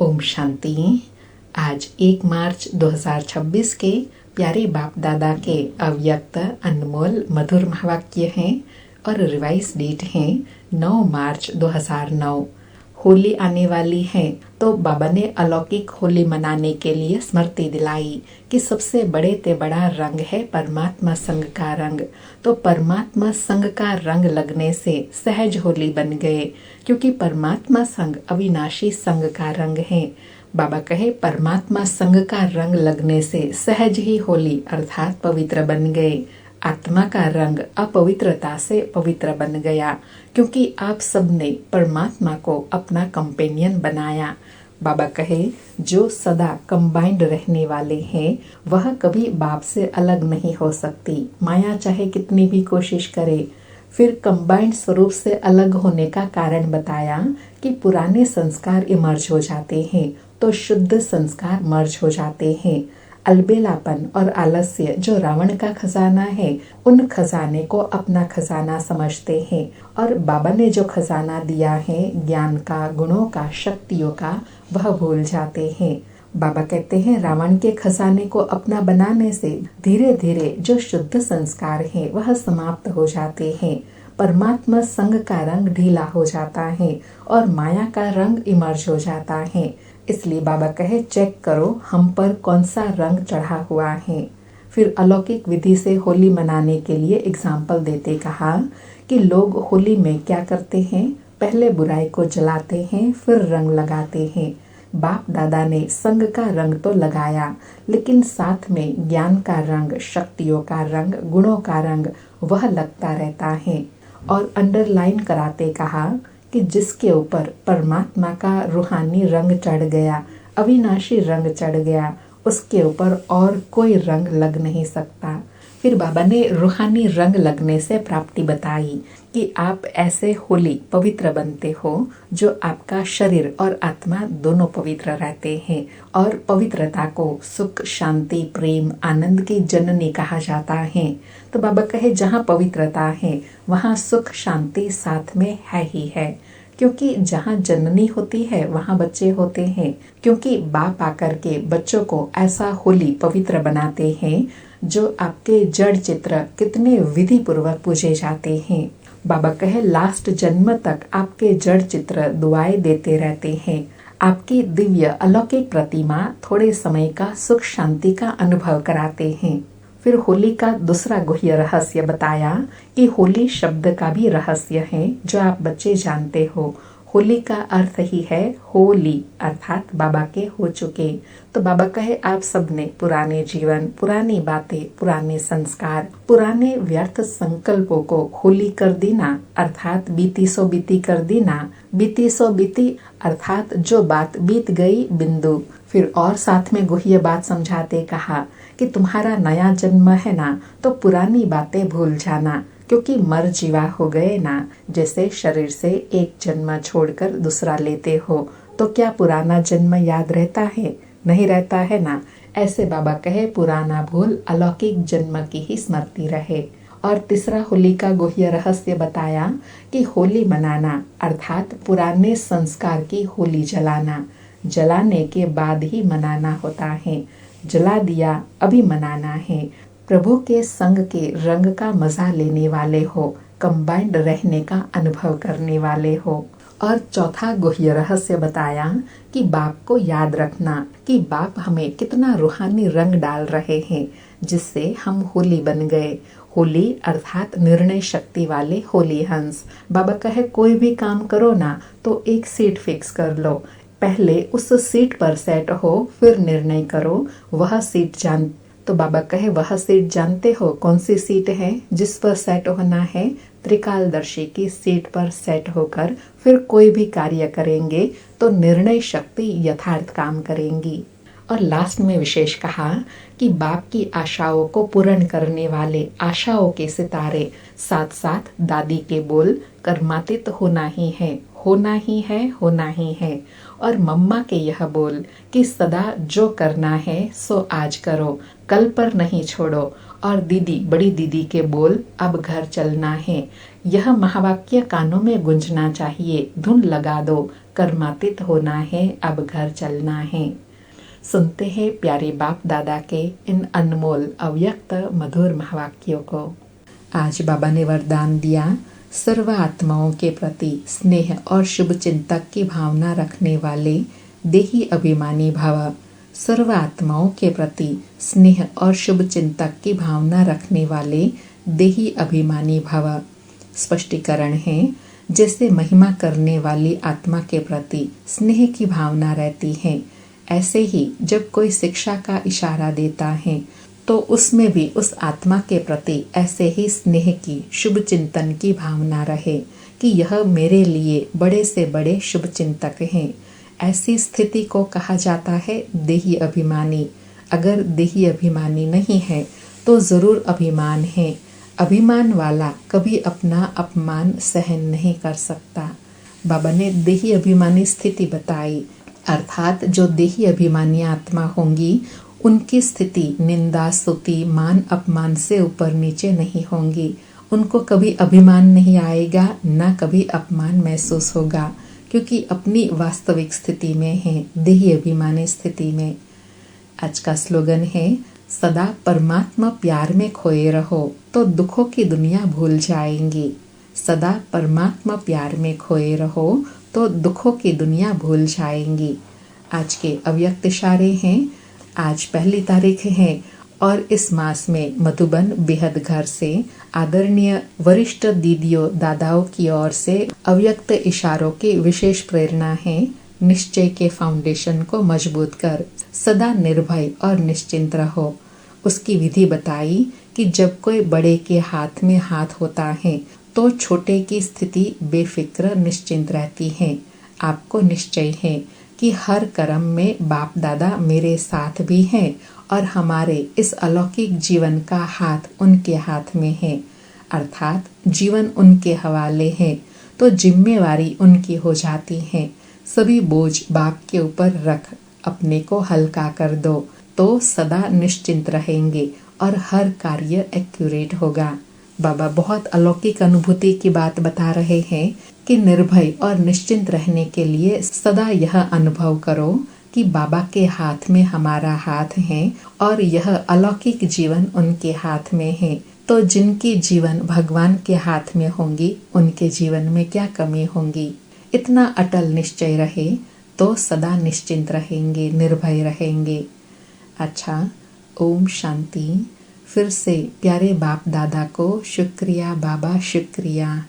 ओम शांति। आज 1 मार्च 2026 के प्यारे बाप दादा के अव्यक्त अनमोल मधुर महावाक्य हैं और रिवाइज डेट है 9 मार्च 2009। होली आने वाली है तो बाबा ने अलौकिक होली मनाने के लिए स्मृति दिलाई कि सबसे बड़े ते बड़ा रंग है परमात्मा संग का रंग। तो परमात्मा संग का रंग लगने से सहज होली बन गए, क्योंकि परमात्मा संग अविनाशी संग का रंग है। बाबा कहे परमात्मा संग का रंग लगने से सहज ही होली अर्थात पवित्र बन गए। आत्मा का रंग अपवित्रता से पवित्र बन गया, क्योंकि आप सबने परमात्मा को अपना कंपेनियन बनाया। बाबा कहे जो सदा कंबाइंड रहने वाले हैं वह कभी बाप से अलग नहीं हो सकती, माया चाहे कितनी भी कोशिश करे। फिर कंबाइंड स्वरूप से अलग होने का कारण बताया कि पुराने संस्कार इमर्ज हो जाते हैं तो शुद्ध संस्कार मर्ज हो जाते हैं। अलबेलापन और आलस्य जो रावण का खजाना है, उन खजाने को अपना खजाना समझते हैं और बाबा ने जो खजाना दिया है ज्ञान का, गुणों का, शक्तियों का, वह भूल जाते हैं। बाबा कहते हैं रावण के खजाने को अपना बनाने से धीरे धीरे जो शुद्ध संस्कार है वह समाप्त हो जाते हैं। परमात्मा संग का रंग ढीला हो जाता है और माया का रंग इमर्ज हो जाता है। इसलिए बाबा कहे चेक करो हम पर कौन सा रंग चढ़ा हुआ है। फिर अलौकिक विधि से होली मनाने के लिए एग्जाम्पल देते कहा कि लोग होली में क्या करते हैं, पहले बुराई को जलाते हैं फिर रंग लगाते हैं। बाप दादा ने संग का रंग तो लगाया, लेकिन साथ में ज्ञान का रंग, शक्तियों का रंग, गुणों का रंग वह लगता रहता है। और अंडरलाइन कराते कहा कि जिसके ऊपर परमात्मा का रूहानी रंग चढ़ गया, अविनाशी रंग चढ़ गया, उसके ऊपर और कोई रंग लग नहीं सकता। फिर बाबा ने रूहानी रंग लगने से प्राप्ति बताई कि आप ऐसे होली पवित्र बनते हो जो आपका शरीर और आत्मा दोनों पवित्र रहते हैं। और पवित्रता को सुख, शांति, प्रेम, आनंद की जननी कहा जाता है। तो बाबा कहे जहाँ पवित्रता है वहाँ सुख, शांति साथ में है ही है, क्योंकि जहाँ जननी होती है वहाँ बच्चे होते हैं। क्योंकि बाप आकर के बच्चों को ऐसा होली पवित्र बनाते हैं जो आपके जड़ चित्र कितने विधि पूर्वक पूजे जाते हैं। बाबा कहे लास्ट जन्म तक आपके जड़ चित्र दुआएं देते रहते हैं। आपकी दिव्य अलौकिक प्रतिमा थोड़े समय का सुख शांति का अनुभव कराते हैं। फिर होली का दूसरा गुह्य रहस्य बताया कि होली शब्द का भी रहस्य है जो आप बच्चे जानते हो। होली का अर्थ ही है होली अर्थात बाबा के हो चुके। तो बाबा कहे आप सबने पुराने जीवन, पुरानी बातें, पुराने संस्कार, पुराने व्यर्थ संकल्पों को होली कर देना अर्थात बीती सो बीती कर देना। बीती सो बीती अर्थात जो बात बीत गई बिंदु। फिर और साथ में गुह्य बात समझाते कहा कि तुम्हारा नया जन्म है ना, तो पुरानी बातें भूल जाना, क्योंकि मर जीवा हो गए ना। जैसे शरीर से एक जन्म छोड़कर दूसरा लेते हो तो क्या पुराना जन्म याद रहता है? नहीं रहता है ना। ऐसे बाबा कहे पुराना भूल अलौकिक जन्म की ही स्मृति रहे। और तीसरा होली का गुह्य रहस्य बताया कि होली मनाना अर्थात पुराने संस्कार की होली जलाना। जलाने के बाद ही मनाना होता है। जला दिया अभी मनाना है। प्रभु के संग के रंग का मजा लेने वाले हो, कंबाइंड रहने का अनुभव करने वाले हो। और चौथा गुह्य रहस्य बताया कि बाप को याद रखना कि बाप हमें कितना रूहानी रंग डाल रहे हैं, जिससे हम होली बन गए। होली अर्थात निर्णय शक्ति वाले होली हंस। बाबा कहे कोई भी काम करो ना तो एक सीट फिक्स कर लो, पहले उस सीट पर सेट हो फिर निर्णय करो वह सीट जान। तो बाबा कहे वह सीट जानते हो कौन सी सीट है जिस पर सेट होना है? त्रिकालदर्शी की सीट पर सेट होकर फिर कोई भी कार्य करेंगे तो निर्णय शक्ति यथार्थ काम करेंगी। और लास्ट में विशेष कहा कि बाप की आशाओं को पूर्ण करने वाले आशाओं के सितारे, साथ साथ दादी के बोल कर्मातीत होना ही है, होना ही है, होना ही है। और मम्मा के यह बोल कि सदा जो करना है सो आज करो, कल पर नहीं छोड़ो। और दीदी बड़ी दीदी के बोल अब घर चलना है, यह महावाक्य कानों में गूंजना चाहिए। धुन लगा दो, कर्मातीत होना है, अब घर चलना है। सुनते हैं प्यारे बाप दादा के इन अनमोल अव्यक्त मधुर महावाक्यों को। आज बाबा ने वरदान दिया, सर्व आत्माओं के प्रति स्नेह और शुभ चिंतक की भावना रखने वाले देही अभिमानी भव। सर्व आत्माओं के प्रति स्नेह और शुभ चिंतक की भावना रखने वाले देही अभिमानी भव। स्पष्टीकरण है, जैसे महिमा करने वाली आत्मा के प्रति स्नेह की भावना रहती है, ऐसे ही जब कोई शिक्षा का इशारा देता है तो उसमें भी उस आत्मा के प्रति ऐसे ही स्नेह की, शुभ चिंतन की भावना रहे कि यह मेरे लिए बड़े से बड़े शुभ चिंतक हैं। ऐसी स्थिति को कहा जाता है देही अभिमानी। अगर देही अभिमानी नहीं है तो जरूर अभिमान है। अभिमान वाला कभी अपना अपमान सहन नहीं कर सकता। बाबा ने देही अभिमानी स्थिति बताई, अर्थात जो देही अभिमानी आत्मा होंगी उनकी स्थिति निंदा, स्तुति, मान, अपमान से ऊपर नीचे नहीं होंगी। उनको कभी अभिमान नहीं आएगा, न कभी अपमान महसूस होगा, क्योंकि अपनी वास्तविक स्थिति में है, देही अभिमानी स्थिति में। आज का स्लोगन है, सदा परमात्मा प्यार में खोए रहो तो दुखों की दुनिया भूल जाएंगी। सदा परमात्मा प्यार में खोए रहो तो दुखों की दुनिया भूल जाएंगी। आज के अव्यक्त इशारे हैं। आज 1 तारीख है और इस मास में मधुबन बेहद घर से आदरणीय वरिष्ठ दीदियों दादाओं की ओर से अव्यक्त इशारों की विशेष प्रेरणा है। निश्चय के फाउंडेशन को मजबूत कर सदा निर्भय और निश्चिंत रहो। उसकी विधि बताई कि जब कोई बड़े के हाथ में हाथ होता है तो छोटे की स्थिति बेफिक्र निश्चिंत रहती है। आपको निश्चय है कि हर कर्म में बाप दादा मेरे साथ भी हैं और हमारे इस अलौकिक जीवन का हाथ उनके हाथ में है, अर्थात जीवन उनके हवाले है तो जिम्मेवारी उनकी हो जाती है। सभी बोझ बाप के ऊपर रख अपने को हल्का कर दो तो सदा निश्चिंत रहेंगे और हर कार्य एक्यूरेट होगा। बाबा बहुत अलौकिक अनुभूति की बात बता रहे हैं कि निर्भय और निश्चिंत रहने के लिए सदा यह अनुभव करो कि बाबा के हाथ में हमारा हाथ है और यह अलौकिक जीवन उनके हाथ में है। तो जिनकी जीवन भगवान के हाथ में होंगी उनके जीवन में क्या कमी होंगी। इतना अटल निश्चय रहे तो सदा निश्चिंत रहेंगे, निर्भय रहेंगे। अच्छा, ओम शांति। फिर से प्यारे बाप दादा को शुक्रिया बाबा, शुक्रिया।